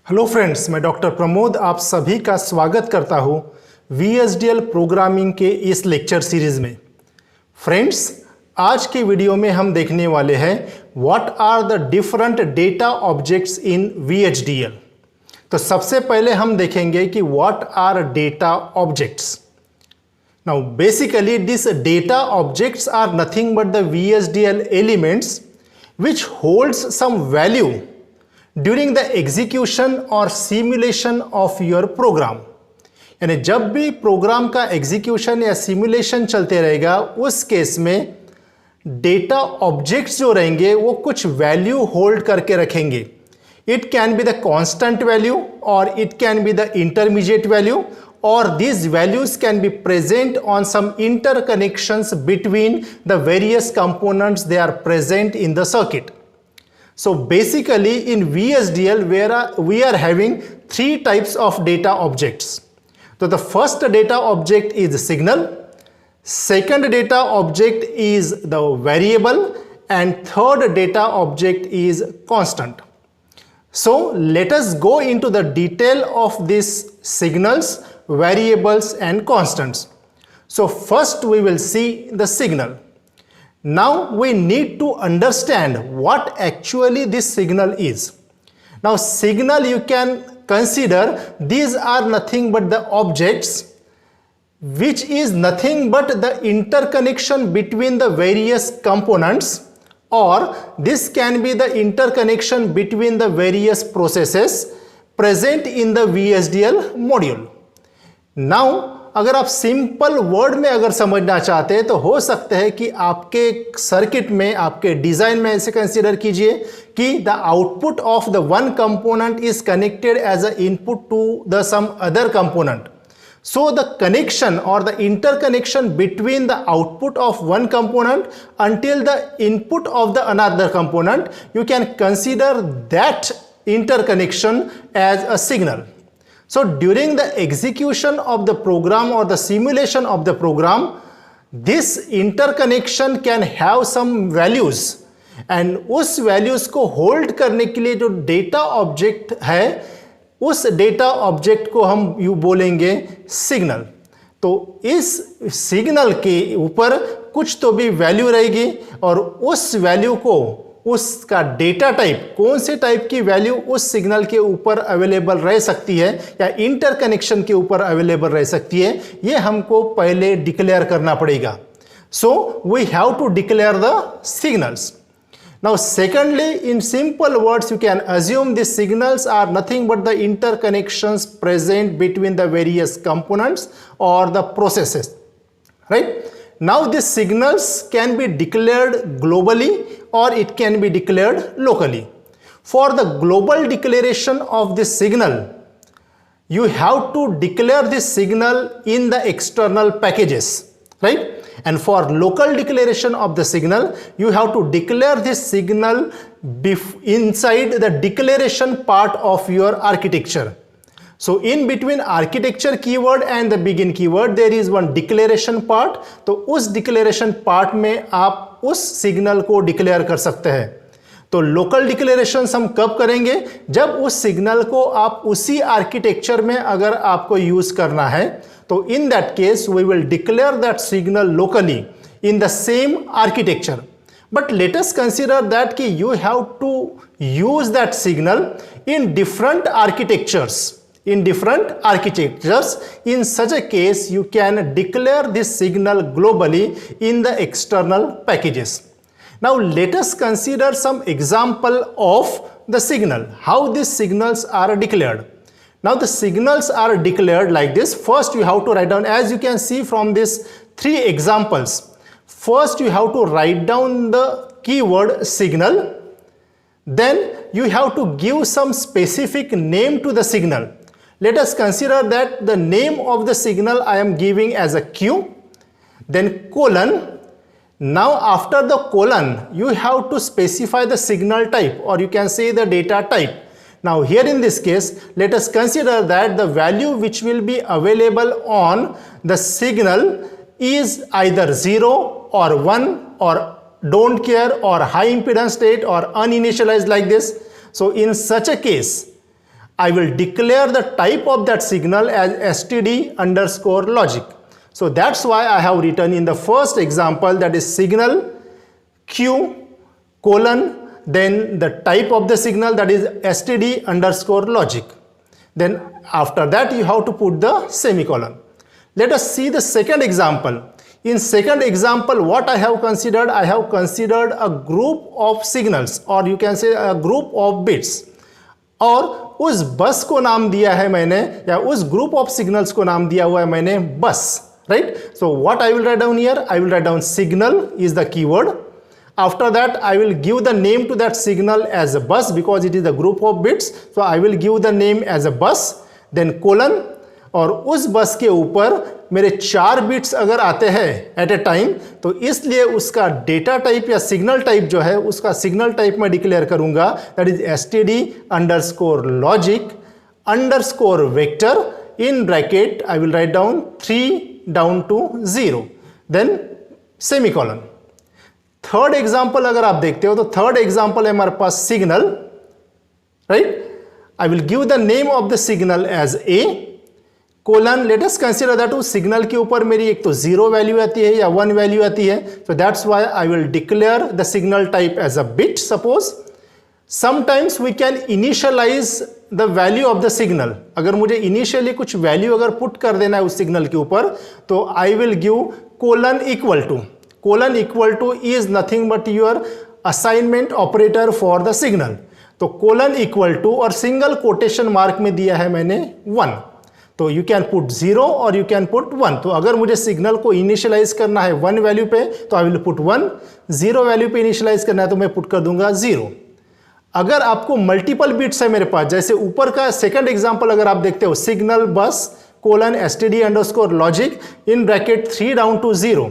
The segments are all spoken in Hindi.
हेलो फ्रेंड्स, मैं डॉक्टर प्रमोद आप सभी का स्वागत करता हूं VHDL प्रोग्रामिंग के इस लेक्चर सीरीज में। फ्रेंड्स, आज के वीडियो में हम देखने वाले हैं what are the different data objects in VHDL। तो सबसे पहले हम देखेंगे कि what are data objects. Now basically this data objects are nothing but the VHDL elements which holds some value during the execution or simulation of your program। यानी जब भी प्रोग्राम का एग्जीक्यूशन या सिमुलेशन चलते रहेगा उस केस में डेटा ऑब्जेक्ट्स जो रहेंगे वो कुछ वैल्यू होल्ड करके रखेंगे। It can be the constant value और it can be the intermediate value or these values can be present on some interconnections between the various components they are present in the circuit. So basically in VHDL we are having three types of data objects. So the first data object is the signal, second data object is the variable, and third data object is constant. So let us go into the detail of these signals, variables and constants. So first we will see the signal. Now we need to understand what actually this signal is. Now signal, you can consider these are nothing but the objects which is nothing but the interconnection between the various components, or this can be the interconnection between the various processes present in the VHDL module. Now अगर आप सिंपल वर्ड में अगर समझना चाहते हैं तो हो सकता है कि आपके सर्किट में, आपके डिजाइन में ऐसे कंसीडर कीजिए कि the output of the one component is connected as a input to the some other component. So the connection or the interconnection between the output of one component until the input of the another component, you can consider that interconnection as a signal. So during the execution of the program or the simulation of the program, this interconnection can have some values, and उस values को hold करने के लिए जो data object है उस डेटा ऑब्जेक्ट को हम यू बोलेंगे सिग्नल। तो इस सिग्नल के ऊपर कुछ तो भी वैल्यू रहेगी और उस वैल्यू को, उसका डेटा टाइप, कौन से टाइप की वैल्यू उस सिग्नल के ऊपर अवेलेबल रह सकती है या इंटरकनेक्शन के ऊपर अवेलेबल रह सकती है, ये हमको पहले डिक्लेयर करना पड़ेगा। So we have to declare the signals. Now secondly, in simple words, you can assume these signals are nothing but the interconnections present between the various components or the processes, right? Now these signals can be declared globally or it can be declared locally. For the global declaration of this signal, you have to declare this signal in the external packages, right? And for local declaration of the signal, you have to declare this signal inside the declaration part of your architecture. So in between architecture keyword and the begin keyword, there is one declaration part. तो उस declaration part में आप उस signal को declare कर सकते हैं। तो लोकल डिक्लेरेशंस हम कब करेंगे? जब उस सिग्नल को आप उसी आर्किटेक्चर में अगर आपको यूज करना है, तो in that case we will declare that signal locally in the same architecture. But let us consider that कि you have to use that signal in different architectures, in such a case you can declare this signal globally in the external packages. Now let us consider some example of the signal, how these signals are declared. Now the signals are declared like this. First you have to write down, as you can see from these three examples, first you have to write down the keyword signal, then you have to give some specific name to the signal. Let us consider that the name of the signal I am giving as a Q, then colon. Now after the colon you have to specify the signal type, or you can say the data type. Now here in this case, let us consider that the value which will be available on the signal is either 0 or 1 or don't care or high impedance state or uninitialized like this. So in such a case I will declare the type of that signal as std underscore logic. So that's why I have written in the first example, that is signal q colon, then the type of the signal, that is std underscore logic. Then after that you have to put the semicolon. Let us see the second example. In second example, what I have considered a group of signals, or you can say a group of bits, और उस बस को नाम दिया है मैंने, या उस ग्रुप ऑफ सिग्नल्स को नाम दिया हुआ है मैंने बस, right. So what I will write down here, I will write down signal is the keyword. After that, I will give the name to that signal as a bus because it is a group of bits. So I will give the name as a bus, then colon, और उस बस के ऊपर मेरे 4 बिट्स अगर आते हैं एट ए टाइम, तो इसलिए उसका डेटा टाइप या सिग्नल टाइप जो है, उसका सिग्नल टाइप मैं डिक्लेयर करूंगा, that is std underscore logic underscore vector in bracket. I will write down 3 down to 0, then semicolon. Third example अगर आप देखते हो तो थर्ड एग्जाम्पल है हमारे पास signal, right. I will give the name of the signal as a colon. Let us consider that उस सिग्नल के ऊपर मेरी एक तो 0 वैल्यू आती है या 1 वैल्यू आती है. So that's why I will declare the signal type as a bit. Suppose sometimes we can initialise the value of the signal. अगर मुझे इनिशियली कुछ वैल्यू अगर पुट कर देना है उस सिग्नल के ऊपर, तो I will give colon equal to. Colon equal to is nothing but your assignment operator for the signal. तो कोलन इक्वल टू और सिंगल कोटेशन मार्क में दिया है मैंने 1. तो यू कैन पुट 0 और यू कैन पुट 1. तो अगर मुझे सिग्नल को इनिशियलाइज करना है 1 वैल्यू पे तो आई विल पुट 1, 0 वैल्यू पे इनिशियलाइज करना है तो मैं पुट कर दूंगा 0. अगर आपको मल्टीपल बिट्स है मेरे पास, जैसे ऊपर का सेकंड एग्जांपल अगर आप देखते हो, signal bus colon std underscore logic in bracket 3 down to 0,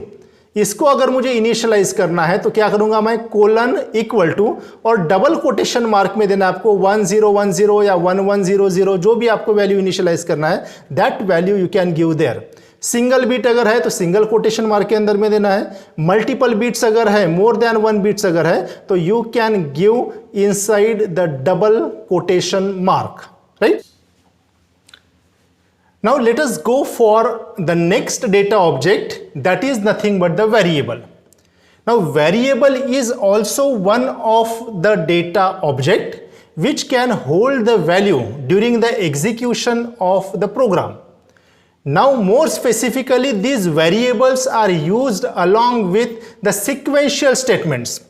इसको अगर मुझे इनिशियलाइज करना है तो क्या करूंगा मैं, कोलन इक्वल टू और डबल कोटेशन मार्क में देना आपको 1010 या 1100, जो भी आपको वैल्यू इनिशियलाइज करना है, that value you can give there. Single bit अगर है तो सिंगल कोटेशन मार्क के अंदर में देना है. मल्टीपल बीट्स अगर है, मोर देन 1 बीट्स अगर है, तो you can give inside the double quotation mark, right. Now let us go for the next data object, that is nothing but the variable. Now variable is also one of the data object which can hold the value during the execution of the program. Now more specifically, these variables are used along with the sequential statements.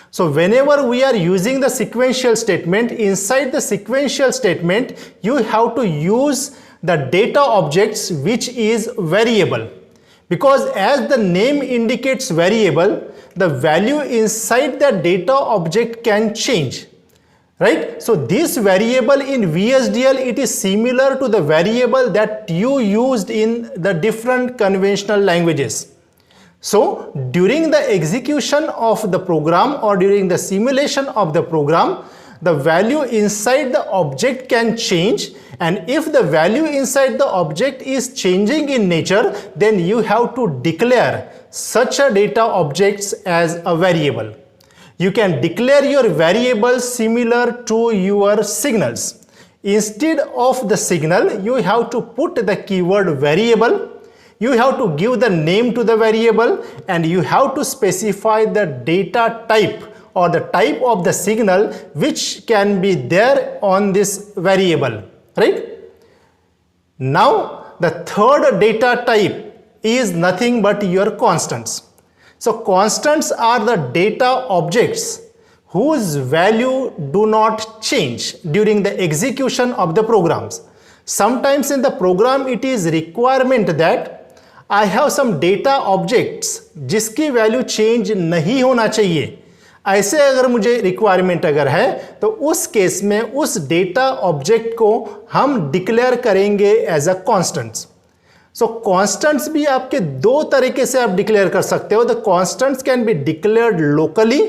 So whenever we are using the sequential statement, inside the sequential statement you have to use the data objects which is variable, because as the name indicates variable, the value inside the data object can change, right. So this variable in VHDL, it is similar to the variable that you used in the different conventional languages. So during the execution of the program or during the simulation of the program, the value inside the object can change, and if the value inside the object is changing in nature, then you have to declare such a data objects as a variable. You can declare your variables similar to your signals. Instead of the signal, you have to put the keyword variable, you have to give the name to the variable, and you have to specify the data type or the type of the signal which can be there on this variable, right. Now the third data type is nothing but your constants. So constants are the data objects whose value do not change during the execution of the programs. Sometimes in the program it is requirement that I have some data objects जिसकी वैल्यू चेंज नहीं होना चाहिए. ऐसे अगर मुझे रिक्वायरमेंट अगर है तो उस केस में उस डेटा ऑब्जेक्ट को हम डिक्लेयर करेंगे as a constants. So constants भी आपके 2 तरीके से आप डिक्लेयर कर सकते हो. The constants can be declared locally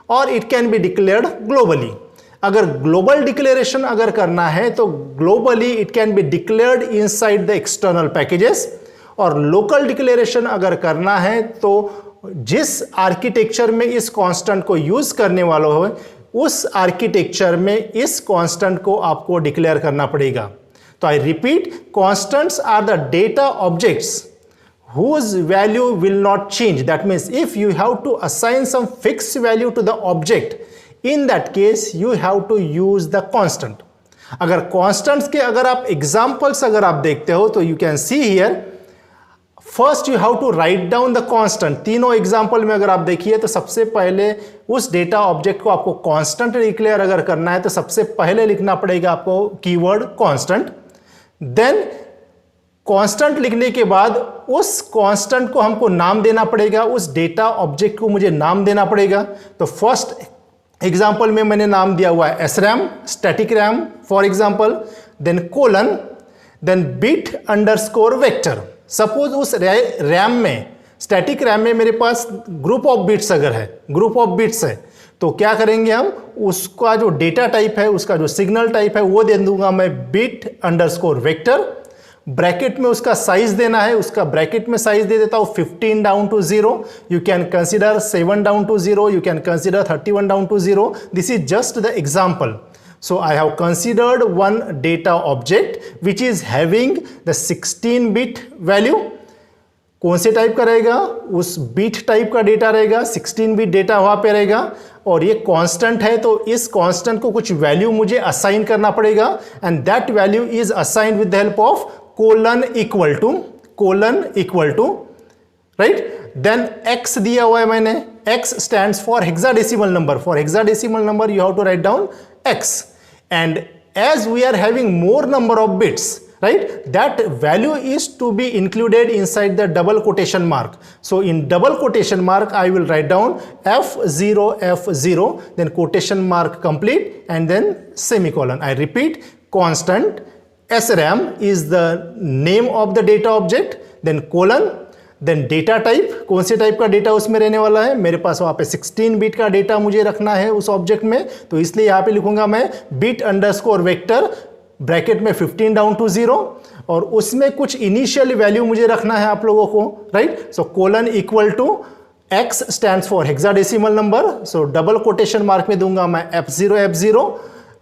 और it can be declared globally. अगर ग्लोबल डिक्लेरेशन अगर करना है तो globally it can be declared inside the external packages, और लोकल डिक्लेरेशन अगर करना है तो जिस आर्किटेक्चर में इस कांस्टेंट को यूज करने वाला हो उस आर्किटेक्चर में इस कांस्टेंट को आपको डिक्लेयर करना पड़ेगा। तो I repeat, constants are the data objects whose value will not change. That means if you have to assign some fixed value to the object, in that case you have to use the constant. अगर constants के अगर आप examples अगर आप देखते हो तो you can see here, first you have to write down the constant. तीनों एग्जाम्पल में अगर आप देखिए तो सबसे पहले उस डेटा ऑब्जेक्ट को आपको कांस्टेंट डिक्लेयर अगर करना है तो सबसे पहले लिखना पड़ेगा आपको कीवर्ड कांस्टेंट। देन कांस्टेंट लिखने के बाद उस कांस्टेंट को हमको नाम देना पड़ेगा, उस डेटा ऑब्जेक्ट को मुझे नाम देना पड़ेगा। तो फर्स्ट एग्जांपल में मैंने नाम दिया हुआ है SRAM, static RAM for example, then colon, then bit underscore vector. Suppose उस रैम में, स्टैटिक रैम में मेरे पास ग्रुप ऑफ बिट्स अगर है, ग्रुप ऑफ बिट्स है, तो क्या करेंगे हम, उसका जो डेटा टाइप है, उसका जो सिग्नल टाइप है वो दे दूंगा मैं बिट अंडरस्कोर वेक्टर। ब्रैकेट में उसका साइज देना है, उसका ब्रैकेट में साइज दे देता हूं 15 down to 0। You can consider 7 down to 0, you can consider 31 down to 0। This is just the example. So I have considered one data object which is having the 16-bit value. कौन से टाइप का रहेगा, उस बिट टाइप का डेटा रहेगा, 16-बिट डेटा वहाँ पे रहेगा, और ये कांस्टेंट है तो इस कांस्टेंट को कुछ वैल्यू मुझे असाइन करना पड़ेगा, and that value is assigned with the help of colon equal to right. Then x दिया हुआ है मैंने, x stands for hexadecimal number, for hexadecimal number you have to write down x, and as we are having more number of bits, right, that value is to be included inside the double quotation mark. So in double quotation mark I will write down F0, then quotation mark complete, and then semicolon. I repeat, constant SRAM is the name of the data object, then colon, then data type, कौन से टाइप का डेटा उसमें रहने वाला है, मेरे पास वहाँ पे 16 बिट का डेटा मुझे रखना है उस ऑब्जेक्ट में, तो इसलिए यहाँ पे लिखूंगा मैं बिट अंडरस्कोर वेक्टर, ब्रैकेट में 15 डाउन टू 0, और उसमें कुछ इनिशियल वैल्यू मुझे रखना है आप लोगों को, right. So colon equal to x stands for hexadecimal number, so double quotation mark में दूंगा मैं F0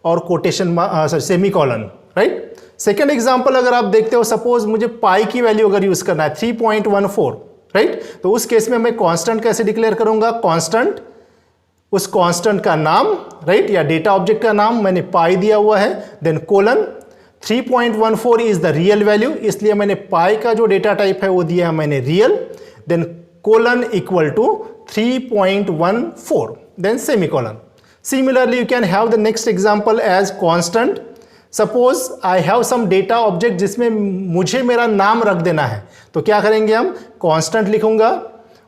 और quotation semicolon, right. Second example अगर आप देखते हो, सपोज मुझे पाई की वैल्यू अगर यूज करना है 3.14, राइट, तो उस केस में मैं कांस्टेंट कैसे डिक्लेयर करूंगा, कांस्टेंट, उस कांस्टेंट का नाम, राइट, या डेटा ऑब्जेक्ट का नाम मैंने पाई दिया हुआ है, then colon 3.14 is the real value, इसलिए मैंने पाई का जो डेटा टाइप है वो दिया है मैंने real, then colon equal to 3.14, then semicolon. Similarly you can have the next example as constant. Suppose I have some data object जिसमें मुझे मेरा नाम रख देना है, तो क्या करेंगे हम, कांस्टेंट लिखूंगा,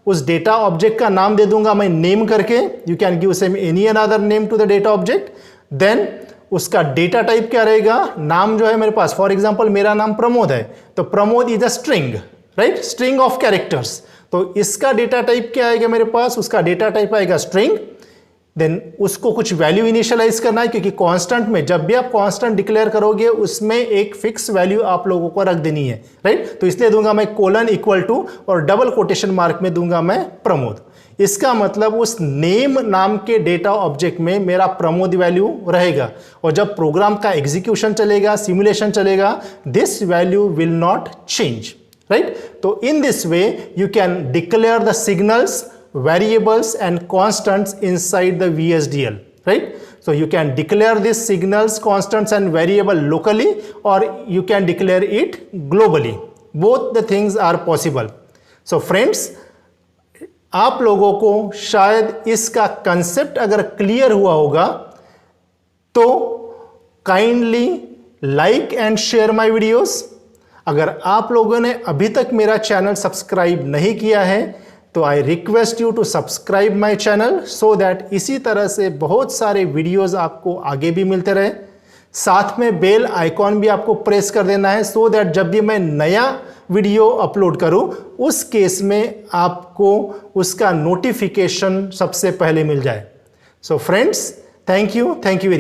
उस डेटा ऑब्जेक्ट का नाम दे दूंगा मैं नेम करके, you can give same any another name to the data object. Then उसका डेटा टाइप क्या रहेगा, नाम जो है मेरे पास, फॉर एग्जांपल मेरा नाम प्रमोद है, तो Pramod is a string, right, string of characters, तो इसका डेटा टाइप क्या आएगा मेरे पास, उसका डेटा टाइप आएगा स्ट्रिंग। देन उसको कुछ वैल्यू इनिशियलाइज करना है, क्योंकि कांस्टेंट में जब भी आप कांस्टेंट डिक्लेयर करोगे उसमें एक फिक्स वैल्यू आप लोगों को रख देनी है, राइट, तो इसलिए दूंगा मैं कोलन इक्वल टू और डबल कोटेशन मार्क में दूंगा मैं प्रमोद। इसका मतलब उस नेम नाम के डेटा ऑब्जेक्ट में मेरा प्रमोद वैल्यू रहेगा, और जब प्रोग्राम का एग्जीक्यूशन चलेगा, सिमुलेशन चलेगा, this value will not change, right. तो in this way you can declare the signals, variables and constants inside the VHDL, right? So you can declare these signals, constants and variable locally, or you can declare it globally. Both the things are possible. So friends, आप लोगों को शायद इसका कंसेप्ट अगर क्लियर हुआ होगा तो kindly like and share my videos. अगर आप लोगों ने अभी तक मेरा चैनल सब्सक्राइब नहीं किया है तो I request you to subscribe my channel, so that इसी तरह से बहुत सारे वीडियोस आपको आगे भी मिलते रहे। साथ में बेल आइकॉन भी आपको प्रेस कर देना है, सो दैट जब भी मैं नया वीडियो अपलोड करूं उस केस में आपको उसका नोटिफिकेशन सबसे पहले मिल जाए। So friends, thank you very